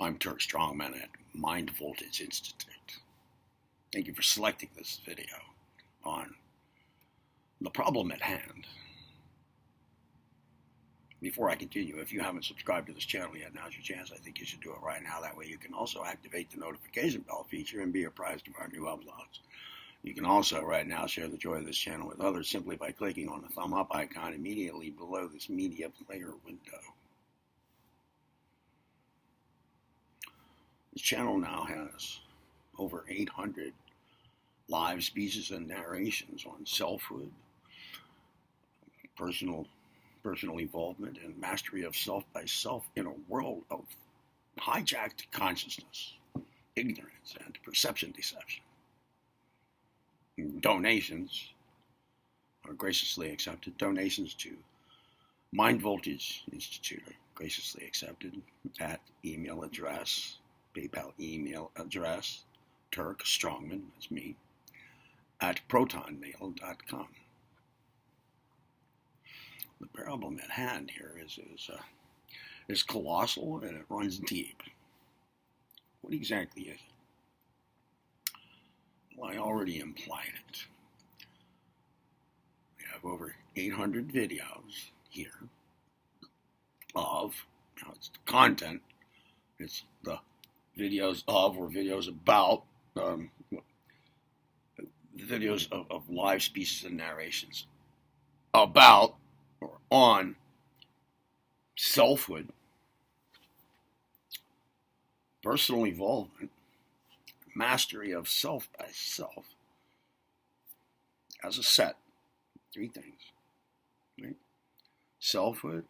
I'm Turk Strongman at Mind Voltage Institute. Thank you for selecting this video on the problem at hand. Before I continue, if you haven't subscribed to this channel yet, now's your chance. I think you should do it right now. That way you can also activate the notification bell feature and be apprised of our new uploads. You can also right now share the joy of this channel with others simply by clicking on the thumb up icon immediately below this media player window. This channel now has over 800 live speeches and narrations on selfhood, personal evolvement, and mastery of self by self in a world of hijacked consciousness, ignorance, and perception deception. Donations are graciously accepted. Donations to Mind Voltage Institute are graciously accepted at email address, PayPal email address, Turk Strongman, that's me, at protonmail.com. The problem at hand here is colossal, and it runs deep. What exactly is it? Well, I already implied it. We have over 800 videos here of, now it's the content, it's the videos of or videos about, videos of live speeches and narrations about or on selfhood, personal evolvement, mastery of self by self, as a set, three things, right? Selfhood,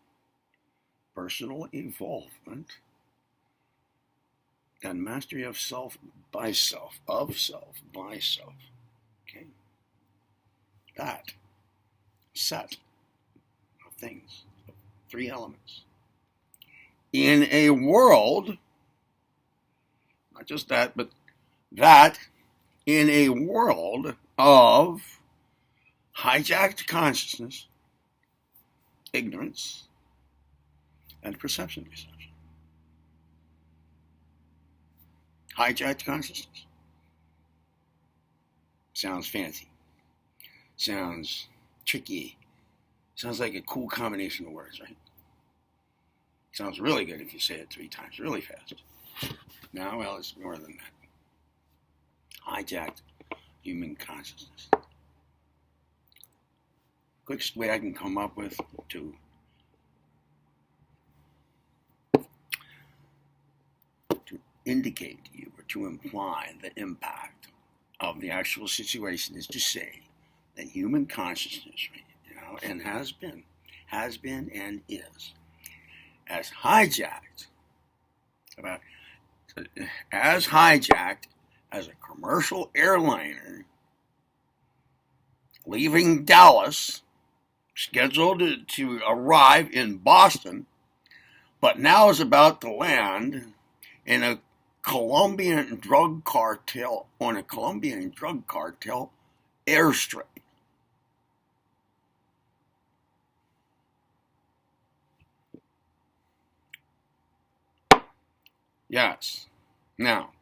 personal evolvement, and mastery of self by self, of self by self. Okay? That set of things, of three elements. In a world, not just that, but that in a world of hijacked consciousness, ignorance, and perception deception. Hijacked consciousness. Sounds fancy. Sounds tricky. Sounds like a cool combination of words, right? Sounds really good if you say it 3 times really fast. Now, well, it's more than that. Hijacked human consciousness. Quickest way I can come up with to indicate to you or to imply the impact of the actual situation is to say that human consciousness, and has been and is as hijacked as a commercial airliner leaving Dallas, scheduled to arrive in Boston, but now is about to land in a Colombian drug cartel airstrip. Yes. Now,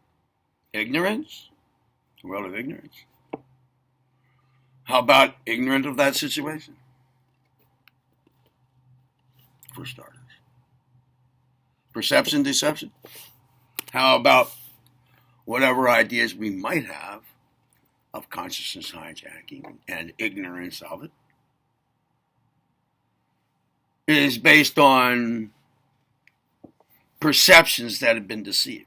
ignorance, the world of ignorance. How about ignorant of that situation? For starters. Perception, deception. How about whatever ideas we might have of consciousness hijacking and ignorance of it is based on perceptions that have been deceived,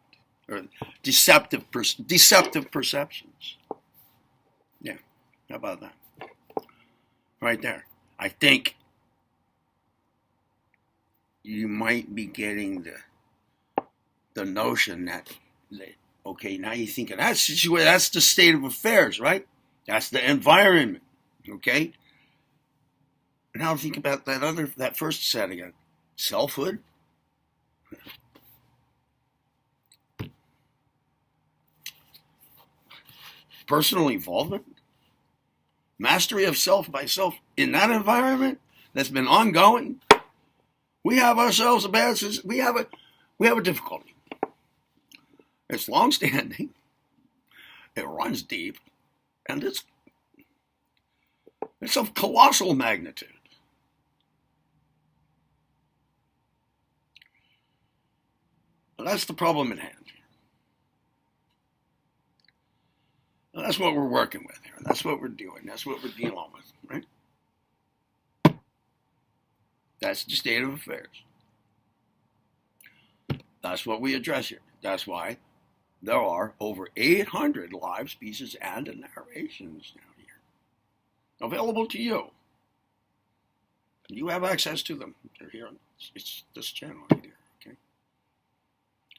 or deceptive perceptions. Yeah, how about that? Right there. I think you might be getting the notion that, okay, now you think of that situation, that's the state of affairs, right? That's the environment, okay? Now think about that first set again. Selfhood. Personal involvement. Mastery of self by self in that environment that's been ongoing. We have ourselves we have a difficulty. It's long-standing, it runs deep, and it's of colossal magnitude. But that's the problem at hand. And that's what we're working with here. That's what we're doing. That's what we're dealing with, right? That's the state of affairs. That's what we address here. That's why there are over 800 live speeches and narrations down here available to you. You have access to them. They're here on it's this channel right here, okay?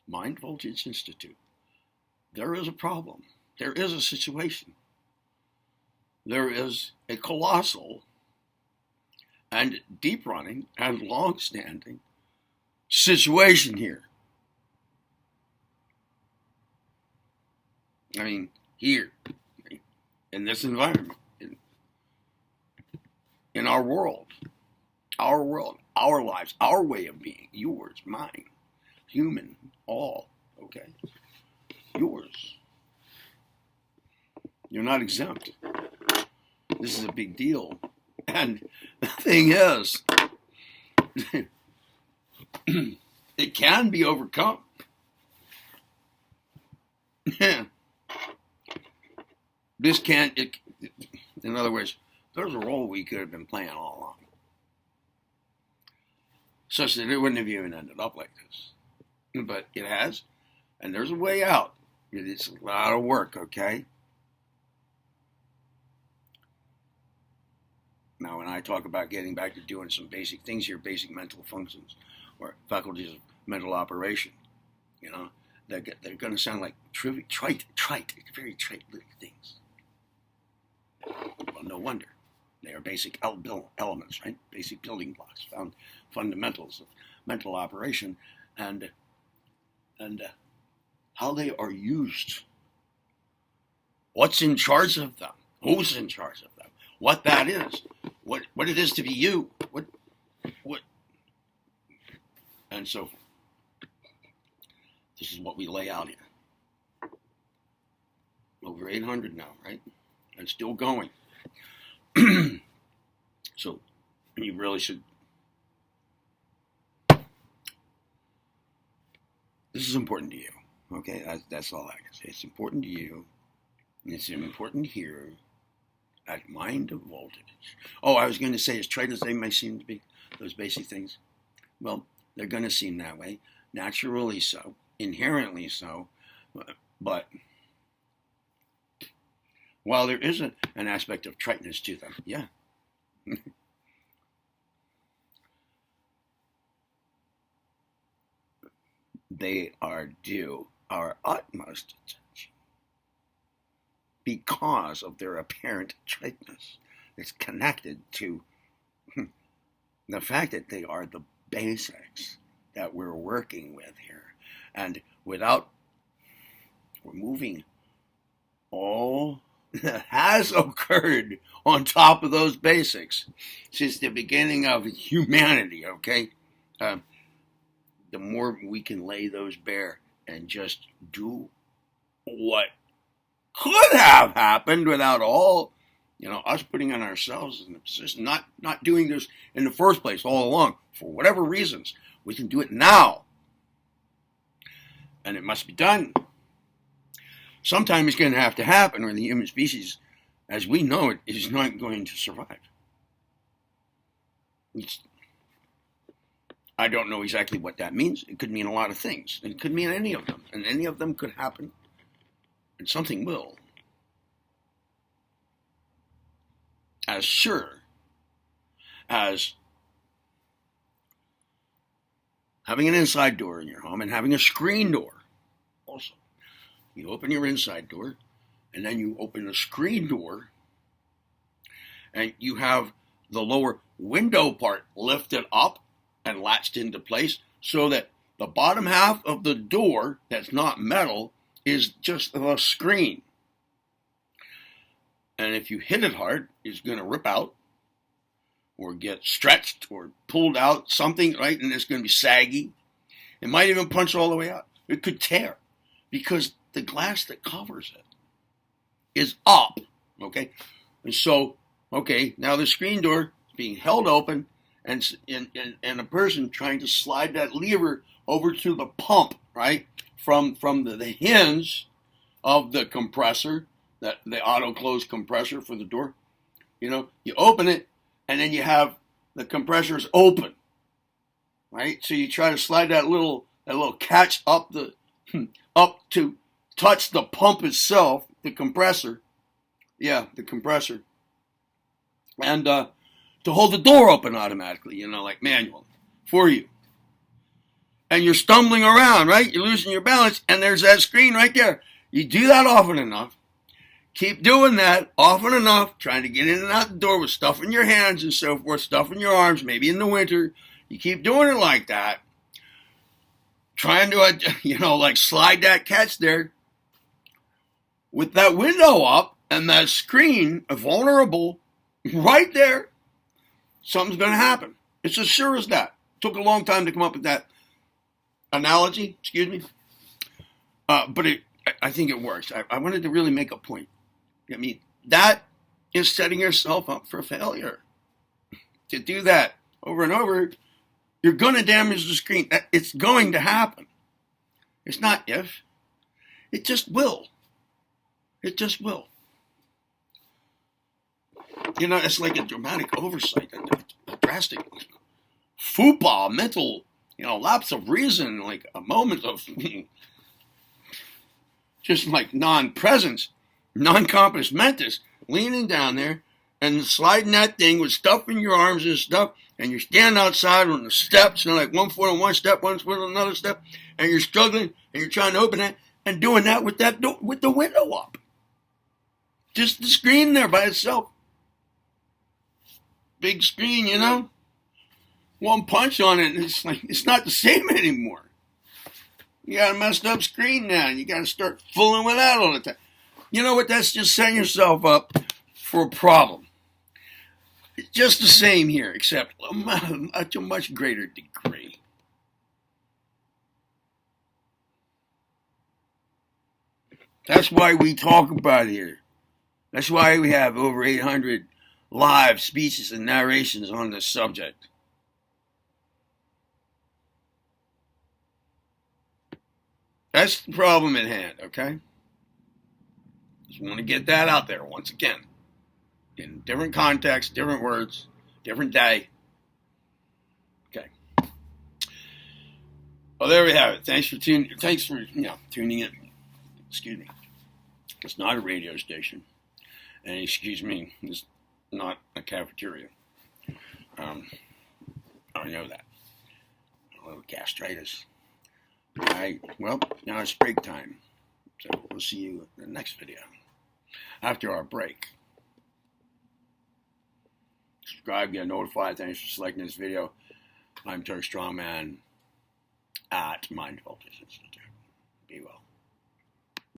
Mind Voltage Institute. There is a problem. There is a situation. There is a colossal and deep-running and long-standing situation here. I mean, here, in this environment, in our world, our lives, our way of being, yours, mine, human, all, okay? Yours. You're not exempt. This is a big deal. And the thing is, it can be overcome. Yeah. This can't, in other words, there's a role we could have been playing all along. Such that it wouldn't have even ended up like this. But it has, and there's a way out. It's a lot of work, okay? Now, when I talk about getting back to doing some basic things here, basic mental functions, or faculties of mental operation, you know, they're going to sound like trite, very trite little things. Well, no wonder. They are basic elements, right? Basic building blocks, fundamentals of mental operation, and how they are used. What's in charge of them? Who's in charge of them? What that is? What it is to be you? What, and so forth. This is what we lay out here. Over 800 now, right? And still going. So you really should. This is important to you, okay? That's all I can say. It's important to you. And it's important here at Mind Voltage. Oh, I was going to say, as trite as they may seem to be, those basic things, well, they're going to seem that way. Naturally so. Inherently so. But while there is an aspect of triteness to them, yeah. They are due our utmost attention because of their apparent triteness. It's connected to the fact that they are the basics that we're working with here. And without removing all that has occurred on top of those basics since the beginning of humanity, okay? The more we can lay those bare and just do what could have happened without all, us putting on ourselves in the position, not doing this in the first place all along, for whatever reasons, we can do it now. And it must be done. Sometime it's going to have to happen, or the human species, as we know it, is not going to survive. I don't know exactly what that means. It could mean a lot of things. It could mean any of them. And any of them could happen. And something will. As sure as having an inside door in your home and having a screen door also. You open your inside door, and then you open a screen door, and you have the lower window part lifted up and latched into place so that the bottom half of the door that's not metal is just a screen. And if you hit it hard, it's going to rip out or get stretched or pulled out, something, right? And it's going to be saggy. It might even punch all the way out. It could tear. because the glass that covers it is up, okay? And so, okay, now the screen door is being held open, and a person trying to slide that lever over to the pump, right, from the hinge of the compressor, that the auto close compressor for the door. You know, you open it, and then you have the compressors open, right? So you try to slide that little catch up to touch the pump itself, the compressor. Yeah, the compressor. And to hold the door open automatically, you know, like manual for you. And you're stumbling around, right? You're losing your balance, and there's that screen right there. You do that often enough. Keep doing that often enough, trying to get in and out the door with stuff in your hands and so forth, stuff in your arms, maybe in the winter. You keep doing it like that, trying to, you know, like slide that catch there. With that window up and that screen vulnerable right there, something's going to happen. It's as sure as that. Took a long time to come up with that analogy, excuse me. But I think it works. I wanted to really make a point. I mean, that is setting yourself up for failure. To do that over and over, you're going to damage the screen. It's going to happen. It's not if. It just will. It just will. You know, it's like a dramatic oversight, a drastic football, mental, you know, lapse of reason, like a moment of just like non-presence, non-compos mentis, leaning down there and sliding that thing with stuff in your arms and stuff, and you're standing outside on the steps, and like 1 foot on one step, 1 foot on another step, and you're struggling, and you're trying to open it, and doing that with with the window up. Just the screen there by itself. Big screen, you know? One punch on it, and it's like, it's not the same anymore. You got a messed up screen now, and you got to start fooling with that all the time. You know what? That's just setting yourself up for a problem. It's just the same here, except to a much greater degree. That's why we talk about it here. That's why we have over 800 live speeches and narrations on this subject. That's the problem at hand, okay? Just want to get that out there once again. In different contexts, different words, different day. Okay. Well, there we have it. Thanks for tuning in. Excuse me. It's not a radio station. And excuse me, it's not a cafeteria. I know that. A little gastritis. All right. Well, now it's break time. So we'll see you in the next video. After our break. Subscribe, get notified. Thanks for selecting this video. I'm Turk Strongman at Mind Focus Institute. Be well.